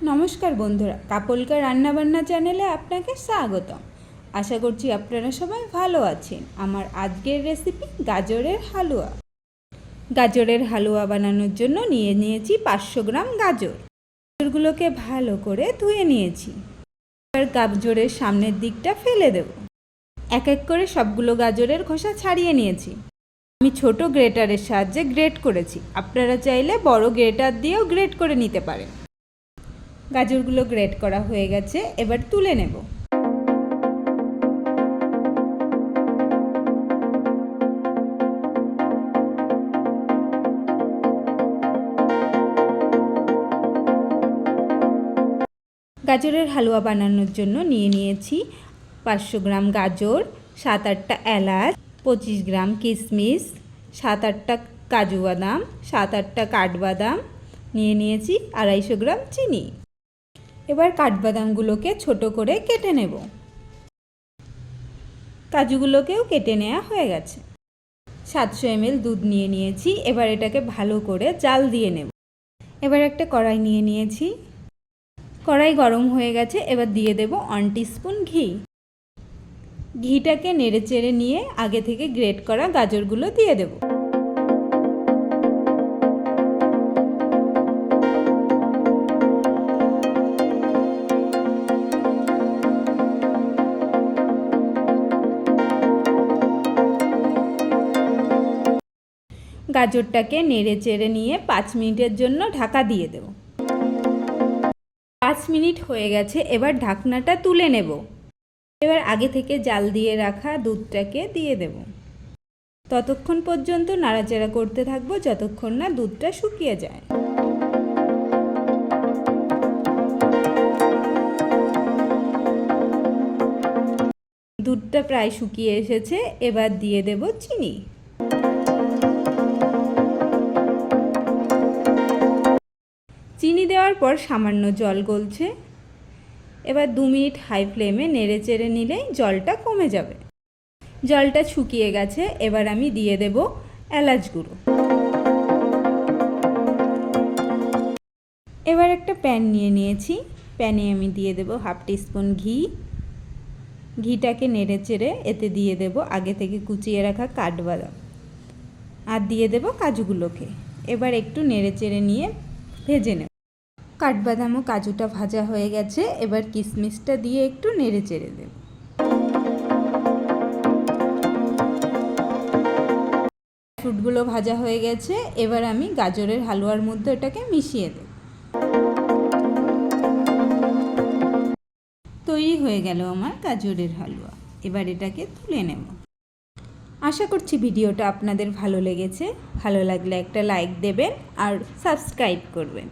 নমস্কার বন্ধুরা, কাপলকা রান্নাবান্না চ্যানেলে আপনাকে স্বাগতম। আশা করছি আপনারা সবাই ভালো আছেন। আমার আজকের রেসিপি গাজরের হালুয়া। গাজরের হালুয়া বানানোর জন্য নিয়ে নিয়েছি 500 গ্রাম গাজর। গাজরগুলোকে ভালো করে ধুয়ে নিয়েছি। এবার গাজরের সামনের দিকটা ফেলে দেব। এক এক করে সবগুলো গাজরের খোসা ছাড়িয়ে নিয়েছি। আমি ছোট গ্রেটারের সাহায্যে গ্রেট করেছি। আপনারা চাইলে বড় গ্রেটার দিয়েও গ্রেট করে নিতে পারেন। গাজরগুলো গ্রেট করা হয়ে গেছে, এবার তুলে নেব। গাজরের হালুয়া বানানোর জন্য নিয়ে নিয়েছি 500 গ্রাম গাজর, 7-8টা এলাচ, 25 গ্রাম কিশমিশ, 7-8টা কাজু বাদাম, 7-8টা কাঠবাদাম, নিয়ে নিয়েছি 250 গ্রাম চিনি। এবার কাঠবাদামগুলোকে ছোট করে কেটে নেব। কাজুগুলোকেও কেটে নেওয়া হয়ে গেছে। 700 ml দুধ নিয়ে নিয়েছি। এবার এটাকে ভালো করে জাল দিয়ে নেব। এবার একটা কড়াই নিয়ে নিয়েছি। কড়াই গরম হয়ে গেছে, এবার দিয়ে দেব 1 টিস্পুন ঘি। ঘিটাকে নেড়ে চেড়ে নিয়ে আগে থেকে গ্রেট করা গাজরগুলো দিয়ে দেব। গাজরটাকে নেড়ে চেড়ে নিয়ে 5 মিনিটের জন্য ঢাকা দিয়ে দেব। 5 মিনিট হয়ে গেছে, এবার ঢাকনাটা তুলে নেব। এবার আগে থেকে জাল দিয়ে রাখা দুধটাকে দিয়ে দেব। ততক্ষণ পর্যন্ত নাড়াচাড়া করতে থাকবো যতক্ষণ না দুধটা শুকিয়ে যায়। দুধটা প্রায় শুকিয়ে এসেছে, এবার দিয়ে দেব চিনি। চিনি দেওয়ার পর সামান্য জল গলছে। এবার 2 মিনিট হাই ফ্লেমে নেড়ে চেড়ে নিলেই জলটা কমে যাবে। জলটা শুকিয়ে গেছে, এবার আমি দিয়ে দেব এলাচ গুঁড়ো। এবার একটা প্যান নিয়ে নিয়েছি। প্যানে আমি দিয়ে দেব 1/2 টিস্পুন ঘি। ঘিটাকে নেড়ে চেড়ে এতে দিয়ে দেব আগে থেকে কুচিয়ে রাখা কাঠবাদাম আর দিয়ে দেব কাজুগুলোকে। এবার একটু নেড়ে চেড়ে নিয়ে ভেজে নেব। কাঠবাদাম ও কাজুটা ভাজা হয়ে গেছে, এবার কিশমিশটা দিয়ে একটু নেড়ে চেড়ে দেব। ফ্রুটগুলো ভাজা হয়ে গেছে, এবার আমি গাজরের হালুয়ার মধ্যে এটাকে মিশিয়ে দেব। তৈরি হয়ে গেল আমার গাজরের হালুয়া। এবার এটাকে তুলে নেব। আশা করছি ভিডিওটা আপনাদের ভালো লেগেছে। ভালো লাগলে একটা লাইক দেবেন আর সাবস্ক্রাইব করবেন।